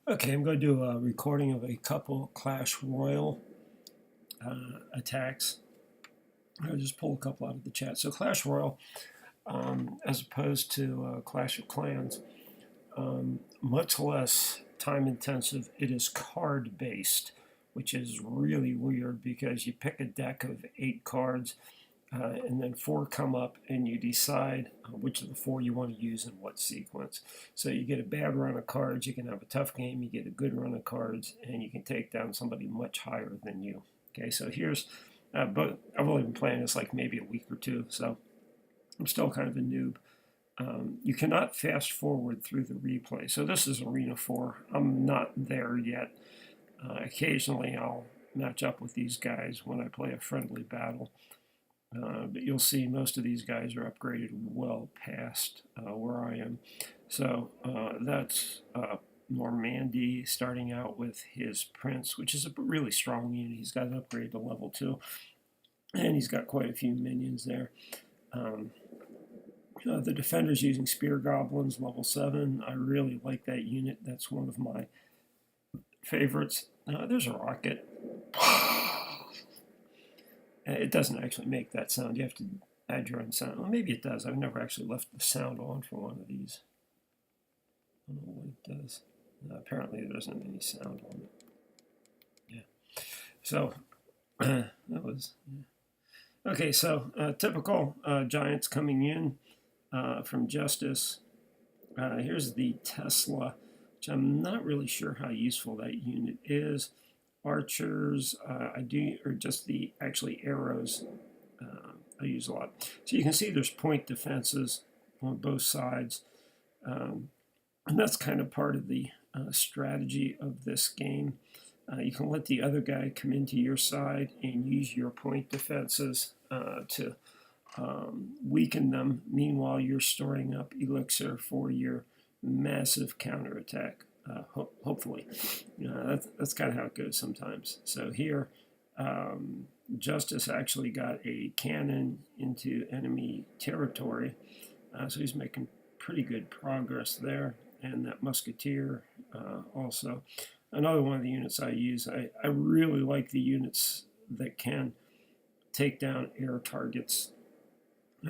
Okay, I'm going to do a recording of a couple Clash Royale attacks. I'll just pull a couple out of the chat. So Clash Royale, as opposed to Clash of Clans, much less time intensive. It is card based, which is really weird because you pick a deck of 8 cards and then 4 come up and you decide which of the 4 you want to use in what sequence. So you get a bad run of cards, you can have a tough game, you get a good run of cards, and you can take down somebody much higher than you. Okay, so here's, but I've only been playing this like maybe a week or two, so I'm still kind of a noob. You cannot fast forward through the replay. So this is Arena 4. I'm not there yet. Occasionally I'll match up with these guys when I play a friendly battle. But you'll see most of these guys are upgraded well past where I am. So that's Normandy starting out with his Prince, which is a really strong unit. He's got an upgrade to level 2, and he's got quite a few minions there. The Defender's using Spear Goblins, level 7. I really like that unit. That's one of my favorites. There's a rocket. It doesn't actually make that sound. You have to add your own sound. Well, maybe it does. I've never actually left the sound on for one of these. I don't know what it does. Apparently there isn't any sound on it. Yeah. So, that was... Yeah. Okay, so typical giants coming in from Justice. Here's the Tesla, which I'm not really sure how useful that unit is. Archers, or just the actually arrows, I use a lot. So you can see there's point defenses on both sides, and that's kind of part of the strategy of this game. You can let the other guy come into your side and use your point defenses to weaken them. Meanwhile, you're storing up elixir for your massive counterattack. Hopefully. That's kind of how it goes sometimes. So here, Justice actually got a cannon into enemy territory, so he's making pretty good progress there. And that Musketeer also. Another one of the units I use, I really like the units that can take down air targets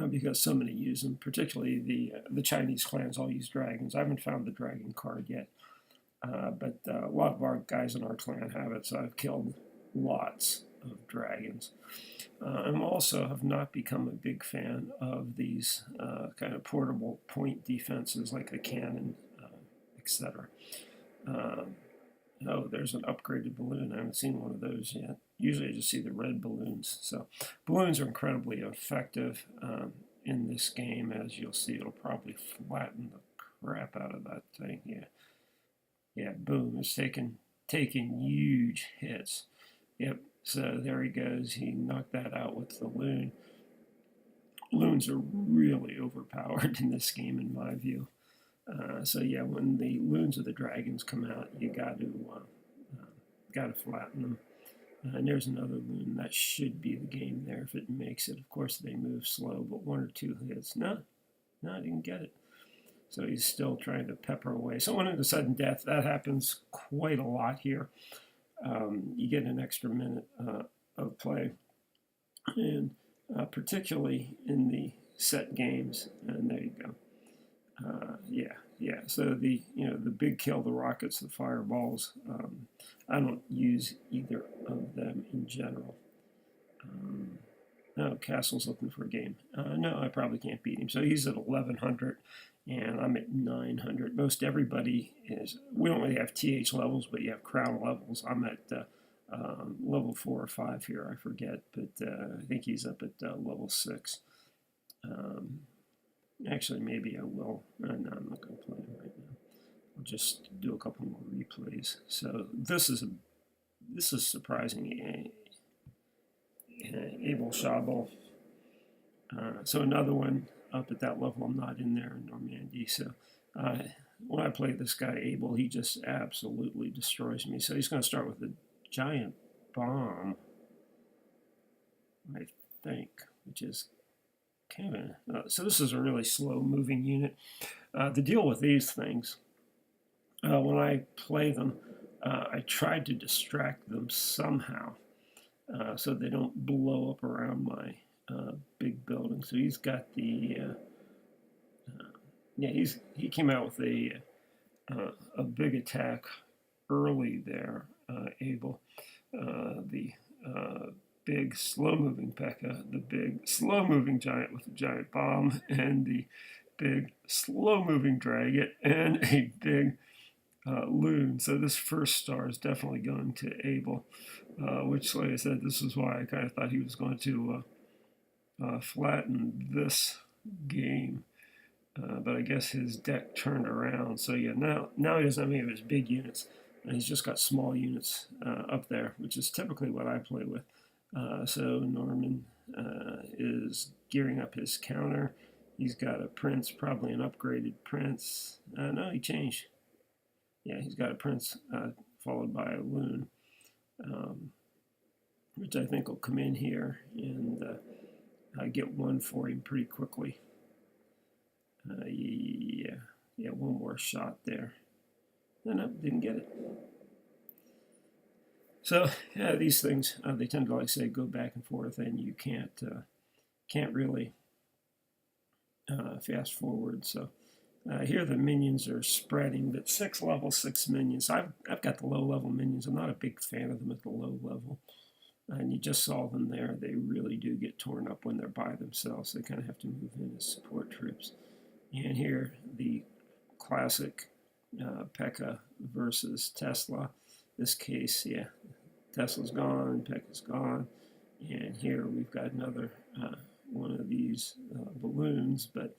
because so many use them, particularly the Chinese clans all use dragons. I haven't found the dragon card yet. But a lot of our guys in our clan have it, so I've killed lots of dragons. I also have not become a big fan of these kind of portable point defenses like the cannon, etc. Oh, there's an upgraded balloon. I haven't seen one of those yet. Usually I just see the red balloons. So balloons are incredibly effective in this game. As you'll see, it'll probably flatten the crap out of that thing. Yeah, boom, it's taking huge hits. Yep, so there he goes. He knocked that out with the loon. Loons are really overpowered in this game, in my view. So yeah, when the loons or the dragons come out, you got to flatten them. And there's another loon. That should be the game there if it makes it. Of course, they move slow, but 1 or 2 hits. No, I didn't get it. So he's still trying to pepper away. So one into sudden death, that happens quite a lot here. You get an extra minute of play, and particularly in the set games. And there you go. Yeah. So the big kill, the rockets, the fireballs. I don't use either of them in general. No, Castle's looking for a game. No, I probably can't beat him. So he's at 1100. And I'm at 900. Most everybody is, we don't really have TH levels, but you have crown levels. I'm at level 4 or 5 here, I forget, but I think he's up at level 6. Actually, maybe I will. No, I'm not going to play him right now. I'll just do a couple more replays. So this is surprising. Abel Shabel. So another one. Up at that level, I'm not in there in Normandy. So when I play this guy, Abel, he just absolutely destroys me. So he's going to start with a giant bomb, I think, which is kind of... so this is a really slow-moving unit. The deal with these things when I play them, I try to distract them somehow so they don't blow up around my big building. So he's got the yeah, he came out with a big attack early there, Abel. The big slow-moving P.E.K.K.A., the big slow-moving giant with a giant bomb, and the big slow-moving dragon, and a big loon. So this first star is definitely going to Abel, which, like I said, this is why I kind of thought he was going to flatten this game. But I guess his deck turned around. So yeah, now he doesn't have any of his big units. He's just got small units up there, which is typically what I play with. So Norman is gearing up his counter. He's got a prince, probably an upgraded prince. No, he changed. Yeah, he's got a prince followed by a loon, which I think will come in here and get one for him pretty quickly. Yeah, one more shot there. No, didn't get it. So yeah, these things they tend to, like I say, go back and forth, and you can't really fast forward. So here the minions are spreading, but level 6 minions. I've got the low level minions. I'm not a big fan of them at the low level. And you just saw them there. They really do get torn up when they're by themselves. They kind of have to move in as support troops. And here, the classic P.E.K.K.A. versus Tesla. This case, yeah, Tesla's gone, P.E.K.K.A.'s gone. And here we've got another one of these balloons, but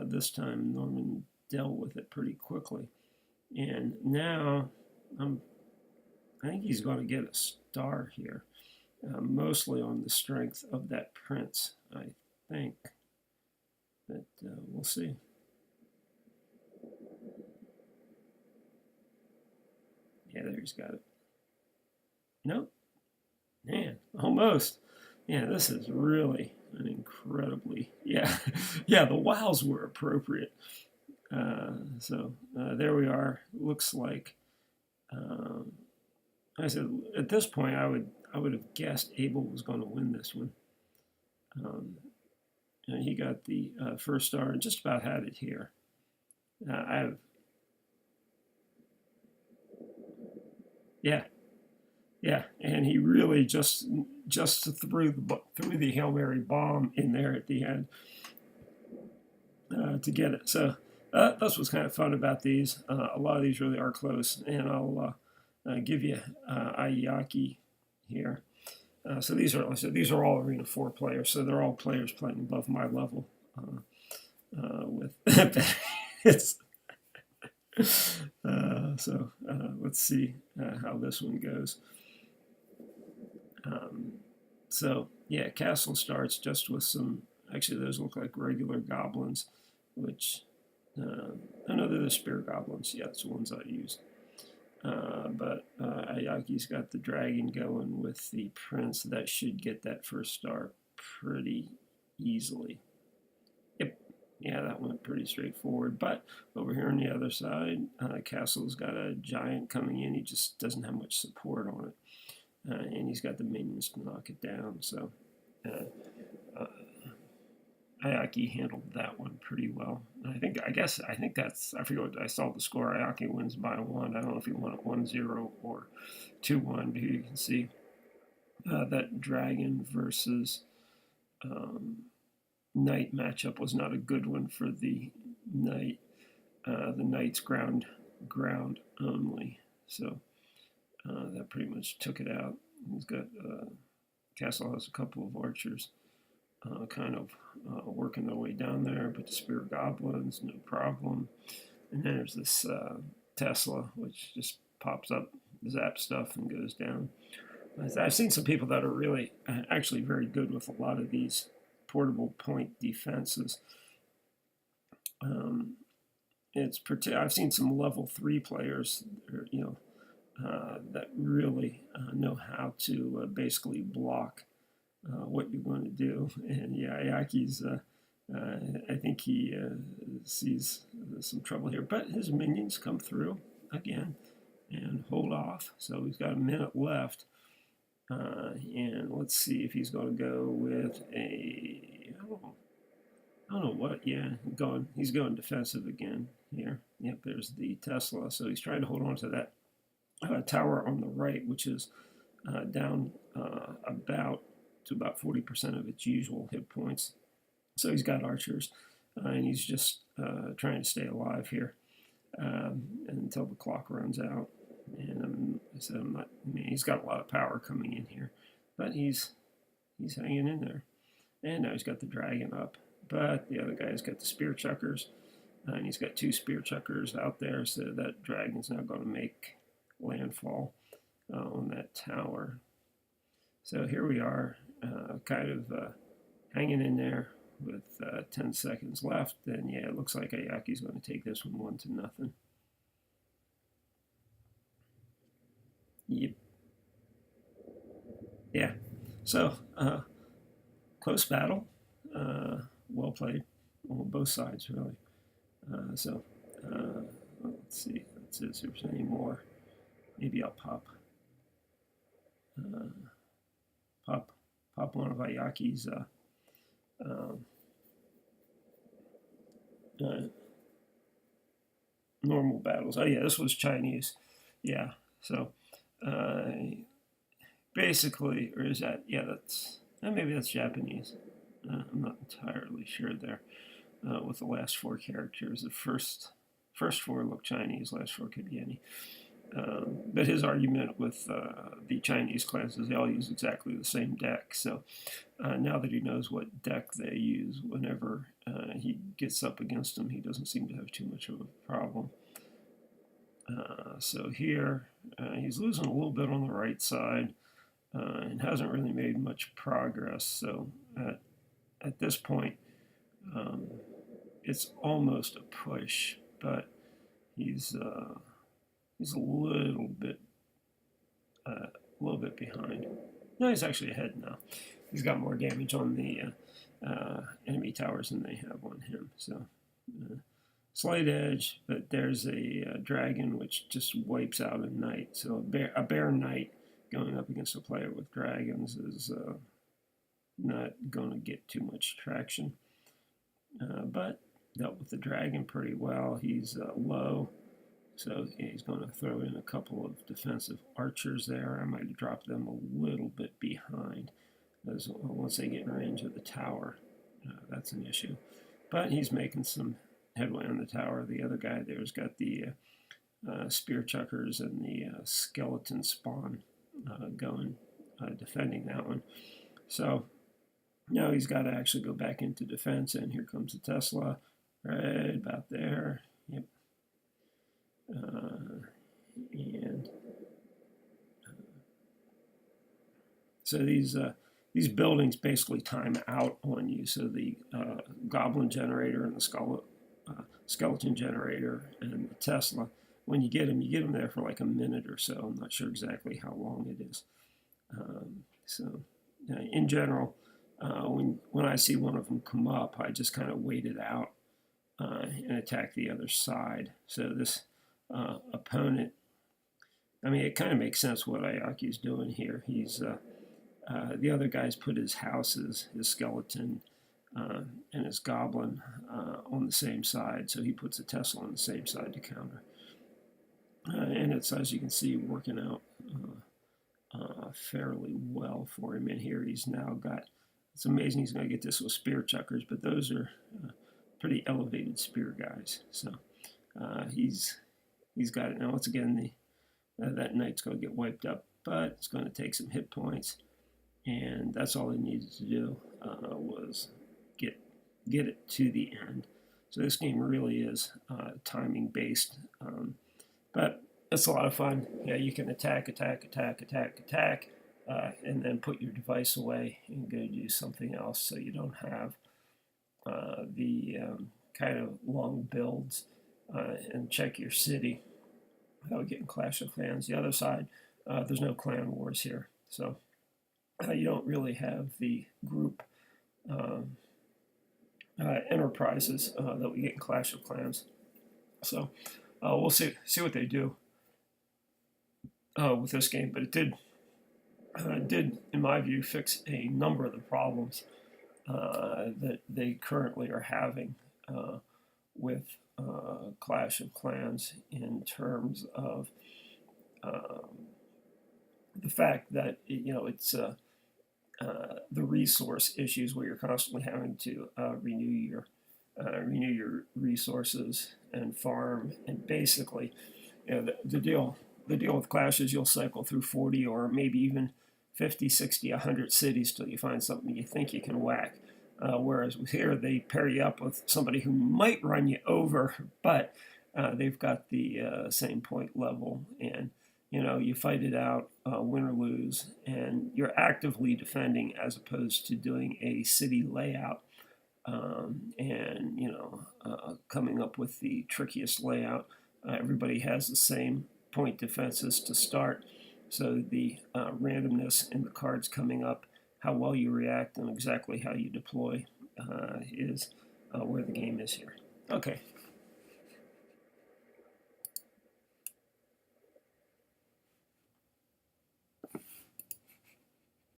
this time Norman dealt with it pretty quickly. And now I think he's going to get a star here, mostly on the strength of that prince, I think. But we'll see. Yeah, there he's got it. Nope. Man, almost. Yeah, this is really an incredibly, yeah, yeah, the wows were appropriate. So there we are. Looks like, I said, at this point, I would have guessed Abel was going to win this one. And he got the first star and just about had it here. I have, yeah, yeah, and he really just threw the Hail Mary bomb in there at the end to get it. So that's what's kind of fun about these. A lot of these really are close, and I'll give you Ayaki here. So these are, like I said, these are all Arena 4 players, so they're all players playing above my level with it's. So let's see how this one goes. So yeah, castle starts just with some. Actually, those look like regular goblins, which I know they're the spear goblins. Yeah, it's the ones I used. But Ayaki's got the dragon going with the prince. That should get that first star pretty easily. Yep. Yeah, that went pretty straightforward. But over here on the other side, Castle's got a giant coming in. He just doesn't have much support on it. And he's got the minions to knock it down. So Ayaki handled that one pretty well. I think that's, I forget what I saw the score. Ayaki wins by 1. I don't know if he won it 1-0 or 2-1, but here you can see that dragon versus knight matchup was not a good one for the knight. The knight's ground only. So that pretty much took it out. He's got Castle has a couple of archers kind of working their way down there, but the spear goblins, no problem. And then there's this Tesla, which just pops up, zaps stuff, and goes down. I've seen some people that are really actually very good with a lot of these portable point defenses. I've seen some level 3 players, that really know how to basically block what you're going to do. And yeah, Ayaki's, I think he sees some trouble here, but his minions come through. again and hold off. So he's got a minute left. And let's see if he's going to go with a, I don't know what, yeah, he's going defensive again here. Yep, there's the Tesla. So he's trying to hold on to that tower on the right, which is down about 40% of its usual hit points. So he's got archers, and he's just trying to stay alive here until the clock runs out. And he's got a lot of power coming in here, but he's hanging in there. And now he's got the dragon up, but the other guy's got the spear chuckers, and he's got 2 spear chuckers out there, so that dragon's now going to make landfall on that tower. So here we are, kind of hanging in there with 10 seconds left. And yeah, it looks like Ayaki's going to take this one 1-0. Yep. Yeah. So close battle. Well played on both sides, really. Let's see. Let's see if there's any more. Maybe I'll pop one of Ayaki's normal battles. Oh yeah, this was Chinese. Yeah. So basically, or is that? Yeah, maybe that's Japanese. I'm not entirely sure there. With the last 4 characters, the first 4 look Chinese, last 4 could be any. But his argument with the Chinese clans is they all use exactly the same deck. So now that he knows what deck they use, whenever he gets up against them, he doesn't seem to have too much of a problem. So here, he's losing a little bit on the right side and hasn't really made much progress. So at this point, it's almost a push, but he's a little bit behind. No, he's actually ahead now. He's got more damage on the enemy towers than they have on him. So slight edge, but there's a dragon which just wipes out a knight. So a bear knight going up against a player with dragons is not going to get too much traction. But dealt with the dragon pretty well. He's low, so he's going to throw in a couple of defensive archers there. I might have dropped them a little bit behind, as once they get in range of the tower, that's an issue. But he's making some headway on the tower. The other guy there's got the spear chuckers and the skeleton spawn going, defending that one. So now he's got to actually go back into defense, and here comes the Tesla, right about there. Yep. And so these buildings basically time out on you. So the goblin generator and the skeleton generator and the Tesla, when you get them there for like a minute or so. I'm not sure exactly how long it is. In general, when I see one of them come up, I just kind of wait it out and attack the other side. So this opponent, I mean, it kind of makes sense what Ayaki's doing here. He's the other guy's put his houses, his skeleton, and his goblin on the same side, so he puts a Tesla on the same side to counter. And it's, as you can see, working out fairly well for him. And here he's now got, it's amazing he's going to get this with spear chuckers, but those are pretty elevated spear guys. So he's got it. Now, once again, that knight's going to get wiped up, but it's going to take some hit points. And that's all he needed to do was get it to the end. So this game really is timing based, but it's a lot of fun. Yeah, you can attack, and then put your device away and go do something else, so you don't have the kind of long builds and check your city without getting Clash of Clans. The other side, there's no clan wars here, so you don't really have the group enterprises that we get in Clash of Clans. So we'll see what they do with this game, but it did, in my view, fix a number of the problems that they currently are having with Clash of Clans in terms of the fact that it's the resource issues where you're constantly having to renew your resources and farm, and basically, the deal with Clash is you'll cycle through 40 or maybe even 50, 60, 100 cities till you find something you think you can whack. Whereas with here, they pair you up with somebody who might run you over, but they've got the same point level, and you fight it out, win or lose, and you're actively defending as opposed to doing a city layout and coming up with the trickiest layout. Everybody has the same point defenses to start, so the randomness in the cards coming up, how well you react, and exactly how you deploy is where the game is here. Okay,